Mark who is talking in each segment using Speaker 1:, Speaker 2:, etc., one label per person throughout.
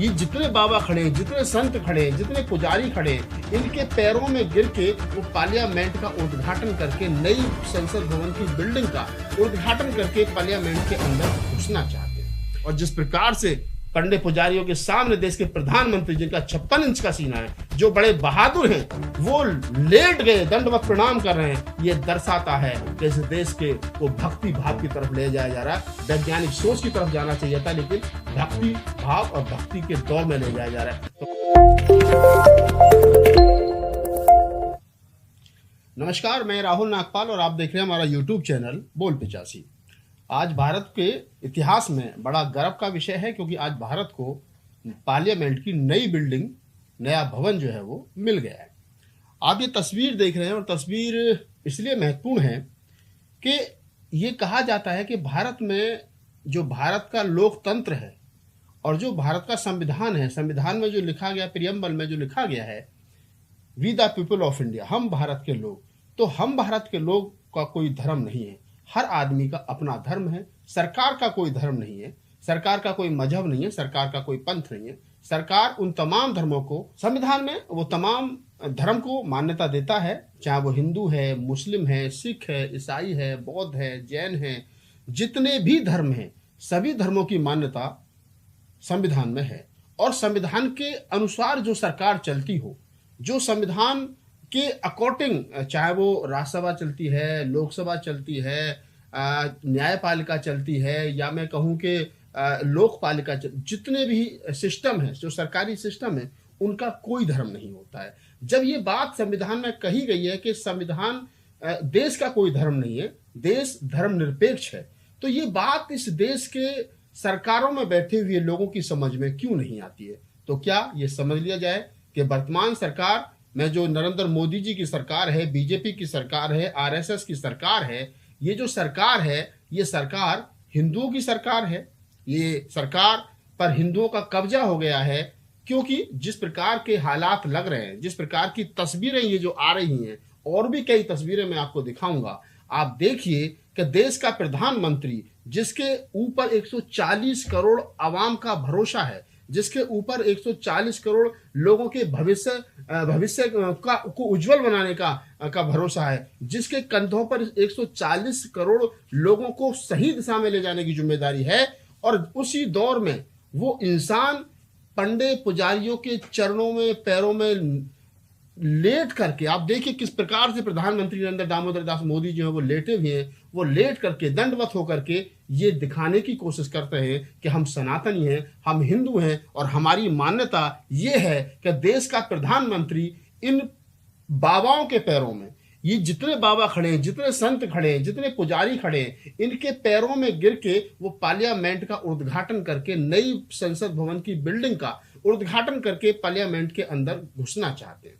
Speaker 1: ये जितने बाबा खड़े हैं, जितने संत खड़े हैं, जितने पुजारी खड़े हैं, इनके पैरों में गिर के वो पार्लियामेंट का उद्घाटन करके, नई संसद भवन की बिल्डिंग का उद्घाटन करके पार्लियामेंट के अंदर घुसना चाहते हैं। और जिस प्रकार से पंडित पुजारियों के सामने देश के प्रधानमंत्री, जिनका 56 इंच का सीना है, जो बड़े बहादुर हैं, वो लेट गए, दंडवत प्रणाम कर रहे हैं, ये दर्शाता है कि इस देश के को भक्ति भाव की तरफ ले जाया जा रहा है। वैज्ञानिक सोच की तरफ जाना चाहिए था, लेकिन भक्ति भाव और भक्ति के दौर में ले जाया जा रहा है। नमस्कार, मैं राहुल नागपाल और आप देख रहे हैं हमारा यूट्यूब चैनल बोल 85। आज भारत के इतिहास में बड़ा गर्व का विषय है, क्योंकि आज भारत को पार्लियामेंट की नई बिल्डिंग, नया भवन जो है वो मिल गया है। आप ये तस्वीर देख रहे हैं, और तस्वीर इसलिए महत्वपूर्ण है कि ये कहा जाता है कि भारत में जो भारत का लोकतंत्र है और जो भारत का संविधान है, संविधान में जो लिखा गया, प्रियम्बल में जो लिखा गया है, we the people of India, हम भारत के लोग, तो हम भारत के लोग का कोई धर्म नहीं है। हर आदमी का अपना धर्म है। सरकार का कोई धर्म नहीं है, सरकार का कोई मजहब नहीं है, सरकार का कोई पंथ नहीं है। सरकार उन तमाम धर्मों को, संविधान में वो तमाम धर्म को मान्यता देता है, चाहे वो हिंदू है, मुस्लिम है, सिख है, ईसाई है, बौद्ध है, जैन है, जितने भी धर्म हैं, सभी धर्मों की मान्यता संविधान में है। और संविधान के अनुसार जो सरकार चलती हो, जो संविधान के अकॉर्डिंग, चाहे वो राज्यसभा चलती है, लोकसभा चलती है, न्यायपालिका चलती है, या मैं कहूँ कि लोकपालिका, जितने भी सिस्टम है, जो सरकारी सिस्टम है, उनका कोई धर्म नहीं होता है। जब ये बात संविधान में कही गई है कि संविधान देश का कोई धर्म नहीं है, देश धर्मनिरपेक्ष है, तो ये बात इस देश के सरकारों में बैठे हुए लोगों की समझ में क्यों नहीं आती है? तो क्या ये समझ लिया जाए कि वर्तमान सरकार में जो नरेंद्र मोदी जी की सरकार है, बीजेपी की सरकार है, आरएसएस की सरकार है, ये जो सरकार है, ये सरकार हिंदुओं की सरकार है। ये सरकार पर हिंदुओं का कब्जा हो गया है, क्योंकि जिस प्रकार के हालात लग रहे हैं, जिस प्रकार की तस्वीरें ये जो आ रही हैं, और भी कई तस्वीरें मैं आपको दिखाऊंगा, आप देखिए कि देश का प्रधानमंत्री, जिसके ऊपर 140 करोड़ आवाम का भरोसा है, जिसके ऊपर 140 करोड़ लोगों के भविष्य को उज्जवल बनाने का भरोसा है, जिसके कंधों पर 140 करोड़ लोगों को सही दिशा में ले जाने की जिम्मेदारी है, और उसी दौर में वो इंसान पंडित पुजारियों के चरणों में, पैरों में लेट करके, आप देखिए किस प्रकार से प्रधानमंत्री नरेंद्र दामोदर दास मोदी जो है वो लेटे हुए हैं, वो लेट करके, दंडवत होकर के ये दिखाने की कोशिश करते हैं कि हम सनातनी हैं, हम हिंदू हैं, और हमारी मान्यता ये है कि देश का प्रधानमंत्री इन बाबाओं के पैरों में, ये जितने बाबा खड़े हैं, जितने संत खड़े हैं, जितने पुजारी खड़े हैं, इनके पैरों में गिर के वो पार्लियामेंट का उद्घाटन करके, नई संसद भवन की बिल्डिंग का उद्घाटन करके पार्लियामेंट के अंदर घुसना चाहते हैं।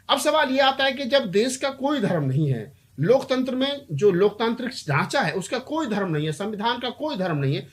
Speaker 1: अब सवाल ये आता है कि जब देश का कोई धर्म नहीं है, लोकतंत्र में जो लोकतांत्रिक ढांचा है उसका कोई धर्म नहीं है, संविधान का कोई धर्म नहीं है,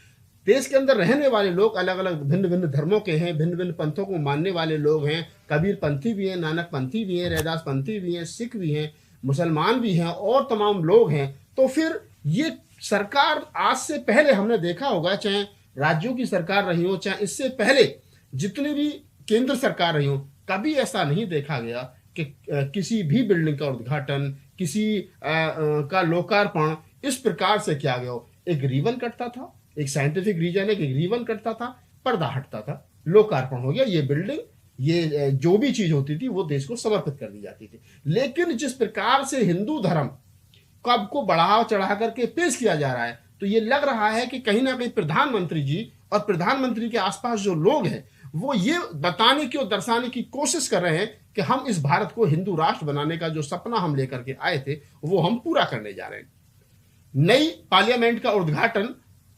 Speaker 1: देश के अंदर रहने वाले लोग अलग अलग भिन्न भिन्न धर्मों के हैं, भिन्न भिन्न पंथों को मानने वाले लोग हैं, कबीर पंथी भी हैं, नानक पंथी भी हैं, रैदास पंथी भी हैं, सिख भी हैं, मुसलमान भी हैं, और तमाम लोग हैं। तो फिर ये सरकार, आज से पहले हमने देखा होगा, चाहे राज्यों की सरकार रही हो, चाहे इससे पहले जितनी भी केंद्र सरकार रही हो, कभी ऐसा नहीं देखा गया कि किसी भी बिल्डिंग का उद्घाटन, किसी का लोकार्पण इस प्रकार से किया गया हो। एक रिबन कटता था, एक साइंटिफिक रीजन है कि रिबन कटता था, पर्दा हटता था, लोकार्पण हो गया, ये बिल्डिंग, ये जो भी चीज होती थी वो देश को समर्पित कर दी जाती थी। लेकिन जिस प्रकार से हिंदू धर्म को बढ़ावा चढ़ा करके पेश किया जा रहा है, तो ये लग रहा है कि कहीं ना कहीं प्रधानमंत्री जी और प्रधानमंत्री के आसपास जो लोग हैं, वो ये बताने की और दर्शाने की कोशिश कर रहे हैं कि हम इस भारत को हिंदू राष्ट्र बनाने का जो सपना हम लेकर के आए थे, वो हम पूरा करने जा रहे हैं। नई पार्लियामेंट का उद्घाटन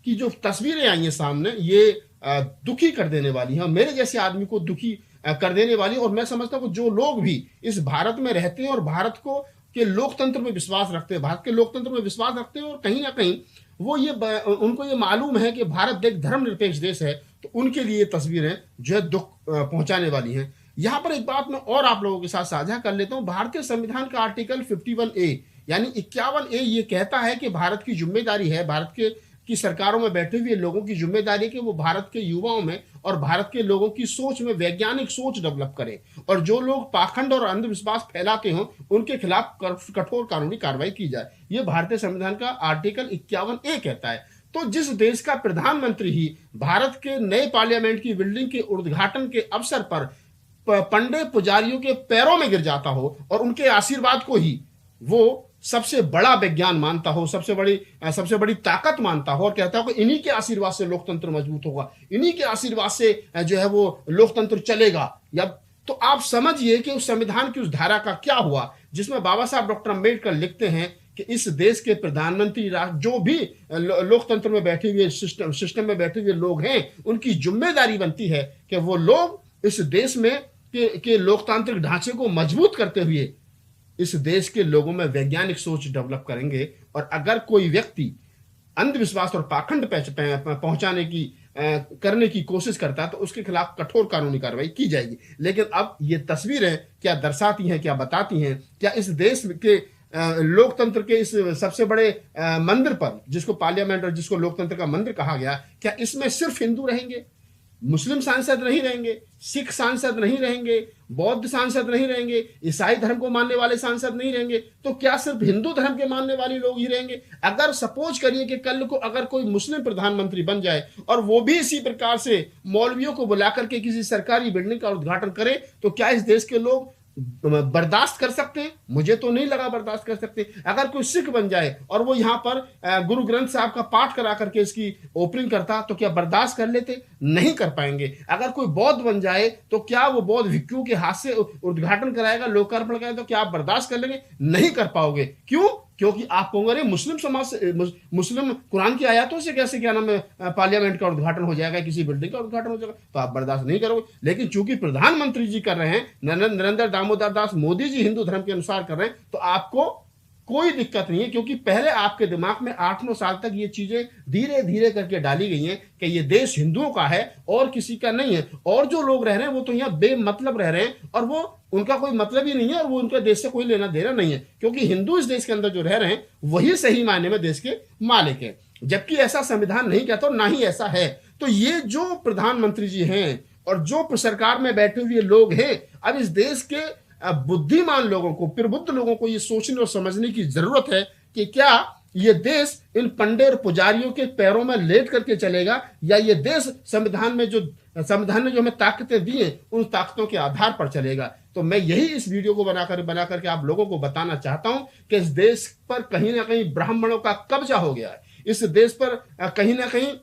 Speaker 1: की जो तस्वीरें आई हैं सामने, ये दुखी कर देने वाली हैं, मेरे जैसे आदमी को दुखी कर देने वाली। और मैं समझता हूँ जो लोग भी इस भारत में रहते हैं और भारत को के लोकतंत्र में विश्वास रखते हैं, भारत के लोकतंत्र में विश्वास रखते हैं, और कहीं ना कहीं वो उनको ये मालूम है कि भारत एक धर्मनिरपेक्ष देश है, तो उनके लिए ये तस्वीरें जो है दुख पहुंचाने वाली हैं। यहाँ पर एक बात मैं और आप लोगों के साथ साझा कर लेता हूँ। भारतीय संविधान का आर्टिकल 51A यानी 51A ये कहता है कि भारत की जिम्मेदारी है, भारत के कि सरकारों में बैठे हुए लोगों की जिम्मेदारी है कि वो भारत के युवाओं में और भारत के लोगों की सोच में वैज्ञानिक सोच डेवलप करें, और जो लोग पाखंड और अंधविश्वास फैलाते हों उनके खिलाफ कठोर कानूनी कार्रवाई की जाए। ये भारतीय संविधान का आर्टिकल 51A कहता है। तो जिस देश का प्रधानमंत्री ही भारत के नए पार्लियामेंट की बिल्डिंग के उद्घाटन के अवसर पर पंडे पुजारियों के पैरों में गिर जाता हो और उनके आशीर्वाद को ही वो सबसे बड़ा विज्ञान मानता हो, सबसे बड़ी ताकत मानता हो, और कहता हो कि इन्हीं के आशीर्वाद से लोकतंत्र मजबूत होगा, इन्हीं के आशीर्वाद से जो है वो लोकतंत्र चलेगा, या तो आप समझिए कि उस संविधान की उस धारा का क्या हुआ जिसमें बाबा साहब डॉक्टर अम्बेडकर लिखते हैं कि इस देश के प्रधानमंत्री जो भी लोकतंत्र में बैठे हुए सिस्टम में बैठे हुए लोग हैं, उनकी जिम्मेदारी बनती है कि वो लोग इस देश में के लोकतांत्रिक ढांचे को मजबूत करते हुए इस देश के लोगों में वैज्ञानिक सोच डेवलप करेंगे। और अगर कोई व्यक्ति अंधविश्वास और पाखंड पहुंचाने की करने की कोशिश करता है तो उसके खिलाफ कठोर कानूनी कार्रवाई की जाएगी। लेकिन अब ये तस्वीरें क्या दर्शाती हैं, क्या बताती हैं, क्या इस देश के लोकतंत्र के इस सबसे बड़े मंदिर पर, जिसको पार्लियामेंट और जिसको लोकतंत्र का मंदिर कहा गया, क्या इसमें सिर्फ हिंदू रहेंगे, मुस्लिम सांसद नहीं रहेंगे, सिख सांसद नहीं रहेंगे, बौद्ध सांसद नहीं रहेंगे, ईसाई धर्म को मानने वाले सांसद नहीं रहेंगे, तो क्या सिर्फ हिंदू धर्म के मानने वाले लोग ही रहेंगे? अगर सपोज करिए कि कल को अगर कोई मुस्लिम प्रधानमंत्री बन जाए और वो भी इसी प्रकार से मौलवियों को बुलाकर के किसी सरकारी बिल्डिंग का उद्घाटन करे, तो क्या इस देश के लोग बर्दाश्त कर सकते हैं? मुझे तो नहीं लगा बर्दाश्त कर सकते। अगर कोई सिख बन जाए और वो यहाँ पर गुरु ग्रंथ साहब का पाठ करा करके इसकी ओपनिंग करता, तो क्या बर्दाश्त कर लेते? नहीं कर पाएंगे। अगर कोई बौद्ध बन जाए तो क्या वो बौद्ध भिक्षुओं के हाथ से उद्घाटन कराएगा, लोकार्पण कराएगा, तो क्या आप बर्दाश्त कर लेंगे? नहीं कर पाओगे। क्यों? क्योंकि आप कहोगे अरे मुस्लिम समाज से, मुस्लिम कुरान की आयतों से कैसे क्या नाम है पार्लियामेंट का उद्घाटन हो जाएगा, किसी बिल्डिंग का उद्घाटन हो जाएगा, तो आप बर्दाश्त नहीं करोगे। लेकिन चूंकि प्रधानमंत्री जी कर रहे हैं, नरेंद्र दामोदर दास मोदी जी हिंदू धर्म के अनुसार कर रहे हैं, तो आपको कोई दिक्कत नहीं है, क्योंकि पहले आपके दिमाग में 8-9 साल तक ये चीजें धीरे धीरे करके डाली गई हैं कि ये देश हिंदुओं का है और किसी का नहीं है, और जो लोग रह रहे हैं वो तो यहाँ बेमतलब रह रहे हैं और वो उनका कोई मतलब ही नहीं है और वो उनके देश से कोई लेना देना नहीं है, क्योंकि हिंदू इस देश के अंदर जो रह रहे हैं वही सही मायने में देश के मालिक है, जबकि ऐसा संविधान नहीं कहता और ना ही ऐसा है। तो ये जो प्रधानमंत्री जी हैं और जो सरकार में बैठे हुए लोग हैं, अब इस देश के बुद्धिमान लोगों को, प्रबुद्ध लोगों को ये सोचने और समझने की जरूरत है कि क्या ये देश इन पंडे और पुजारियों के पैरों में लेट करके चलेगा, या ये देश संविधान ने जो हमें ताकतें दी हैं उन ताकतों के आधार पर चलेगा। तो मैं यही इस वीडियो को बनाकर के आप लोगों को बताना चाहता हूं कि इस देश पर कहीं ना कहीं ब्राह्मणों का कब्जा हो गया है। इस देश पर कहीं ना कहीं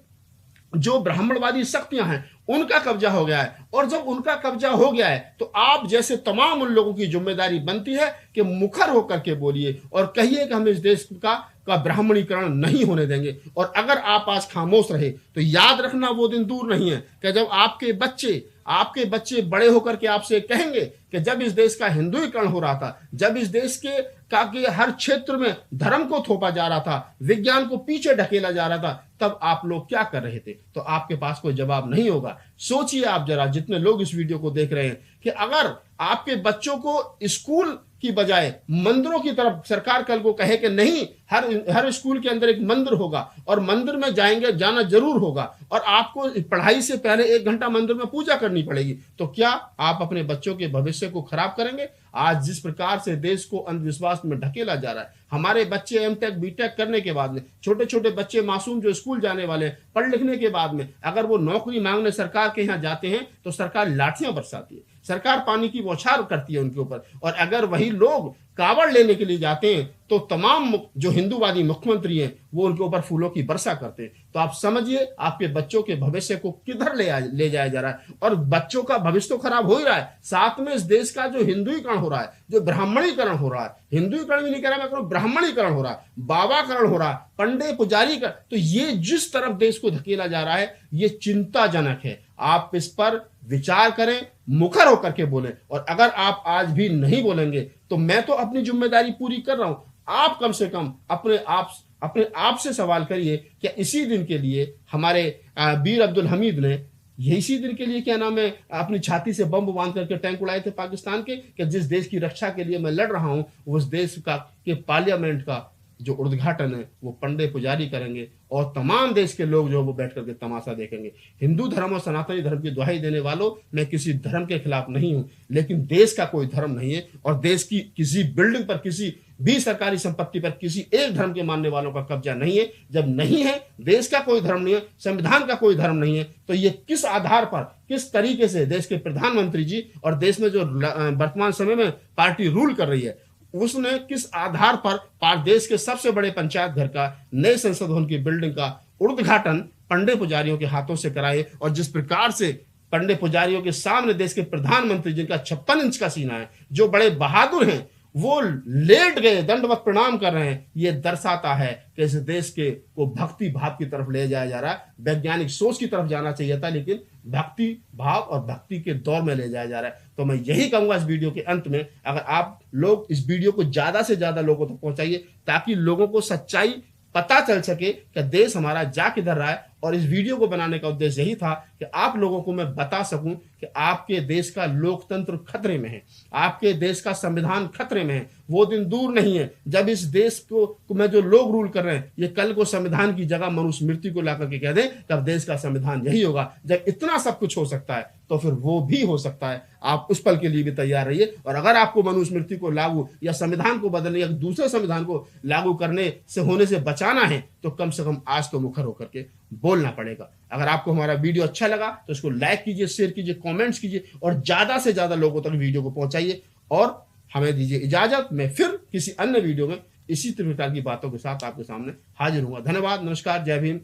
Speaker 1: जो ब्राह्मणवादी शक्तियां हैं उनका कब्जा हो गया है, और जब उनका कब्जा हो गया है तो आप जैसे तमाम उन लोगों की जिम्मेदारी बनती है कि मुखर होकर के बोलिए और कहिए कि हम इस देश का ब्राह्मणीकरण नहीं होने देंगे। और अगर आप आज खामोश रहे तो याद रखना वो दिन दूर नहीं है कि जब आपके बच्चे बड़े होकर के आपसे कहेंगे कि जब इस देश का हिंदुईकरण हो रहा था, जब इस देश के हर क्षेत्र में धर्म को थोपा जा रहा था, विज्ञान को पीछे ढकेला जा रहा था, तब आप लोग क्या कर रहे थे? तो आपके पास कोई जवाब नहीं होगा। सोचिए आप जरा, जितने लोग इस वीडियो को देख रहे हैं, कि अगर आपके बच्चों को स्कूल की बजाय मंदिरों की तरफ सरकार कल को कहे कि नहीं, हर स्कूल के अंदर एक मंदिर होगा और मंदिर में जाना जरूर होगा और आपको पढ़ाई से पहले 1 घंटा मंदिर में पूजा करनी पड़ेगी, तो क्या आप अपने बच्चों के भविष्य को खराब करेंगे? आज जिस प्रकार से देश को अंधविश्वास में ढकेला जा रहा है, हमारे बच्चे एमटेक बीटेक करने के बाद में, छोटे छोटे बच्चे मासूम जो स्कूल जाने वाले हैं, पढ़ लिखने के बाद में अगर वो नौकरी मांगने सरकार के यहाँ जाते हैं तो सरकार लाठियां बरसाती है, सरकार पानी की बौछार करती है उनके ऊपर, और अगर वही लोग कावड़ लेने के लिए जाते हैं तो तमाम जो हिंदूवादी मुख्यमंत्री हैं वो उनके ऊपर फूलों की वर्षा करते हैं। तो आप समझिए आपके बच्चों के भविष्य को किधर ले जाया जा रहा है, और बच्चों का भविष्य तो खराब हो ही रहा है, साथ में इस देश का जो हिंदुईकरण हो रहा है, जो ब्राह्मणीकरण हो रहा है, हिंदुईकरण भी नहीं कह रहा मैं कह रहा हूं, ब्राह्मणीकरण हो रहा है, बाबाकरण हो रहा है, पंडे पुजारी का, तो ये जिस तरफ देश को धकेला जा रहा है ये चिंताजनक है। आप इस पर विचार करें, मुखर होकर के बोलें, और अगर आप आज भी नहीं बोलेंगे तो मैं तो अपनी जिम्मेदारी पूरी कर रहा हूं, आप कम से कम अपने आप से सवाल करिए कि इसी दिन के लिए हमारे वीर अब्दुल हमीद ने इसी दिन के लिए क्या नाम है अपनी छाती से बम बांध करके टैंक उड़ाए थे पाकिस्तान के, कि जिस देश की रक्षा के लिए मैं लड़ रहा हूं उस देश का के पार्लियामेंट का जो उद्घाटन है वो पंडे पुजारी करेंगे और तमाम देश के लोग जो वो बैठ करके तमाशा देखेंगे। हिंदू धर्म और सनातनी धर्म की दुहाई देने वालों, मैं किसी धर्म के खिलाफ नहीं हूं, लेकिन देश का कोई धर्म नहीं है और देश की किसी बिल्डिंग पर, किसी भी सरकारी संपत्ति पर किसी एक धर्म के मानने वालों का कब्जा नहीं है। जब नहीं है, देश का कोई धर्म नहीं है, संविधान का कोई धर्म नहीं है, तो ये किस आधार पर, किस तरीके से देश के प्रधानमंत्री जी और देश में जो वर्तमान समय में पार्टी रूल कर रही है, उसने किस आधार पर देश के सबसे बड़े पंचायत घर का, नए संसद भवन की बिल्डिंग का उद्घाटन पंडे पुजारियों के हाथों से कराए, और जिस प्रकार से पंडे पुजारियों के सामने देश के प्रधानमंत्री जिनका 56 इंच का सीना है, जो बड़े बहादुर हैं, वो लेट गए, दंडवत प्रणाम कर रहे हैं। ये दर्शाता है कि इस देश के को भक्ति भाव की तरफ ले जाया जा रहा है। वैज्ञानिक सोच की तरफ जाना चाहिए था, लेकिन भक्ति भाव और भक्ति के दौर में ले जाया जा रहा है। तो मैं यही कहूंगा इस वीडियो के अंत में, अगर आप लोग इस वीडियो को ज्यादा से ज्यादा लोगों तक पहुंचाइए, ताकि लोगों को सच्चाई पता चल सके कि देश हमारा जा किधर रहा है। और इस वीडियो को बनाने का उद्देश्य यही था कि आप लोगों को मैं बता सकूं कि आपके देश का लोकतंत्र खतरे में है, आपके देश का संविधान खतरे में है। वो दिन दूर नहीं है जब इस देश को में जो लोग रूल कर रहे हैं, ये कल को संविधान की जगह मनुस्मृति को लाकर के कह दें कि अब देश का संविधान यही होगा। जब इतना सब कुछ हो सकता है तो फिर वो भी हो सकता है। आप उस पल के लिए भी तैयार रहिए। और अगर आपको मनुस्मृति को लागू या संविधान को बदलने या दूसरे संविधान को लागू करने से होने से बचाना है, तो कम से कम आज तो मुखर होकर के बोलना पड़ेगा। अगर आपको हमारा वीडियो अच्छा लगा तो इसको लाइक कीजिए, शेयर कीजिए, कमेंट्स कीजिए और ज्यादा से ज्यादा लोगों तक वीडियो को पहुंचाइए। और हमें दीजिए इजाजत, मैं फिर किसी अन्य वीडियो में इसी प्रकार की बातों के साथ आपके सामने हाजिर हूंगा। धन्यवाद, नमस्कार, जय भीम।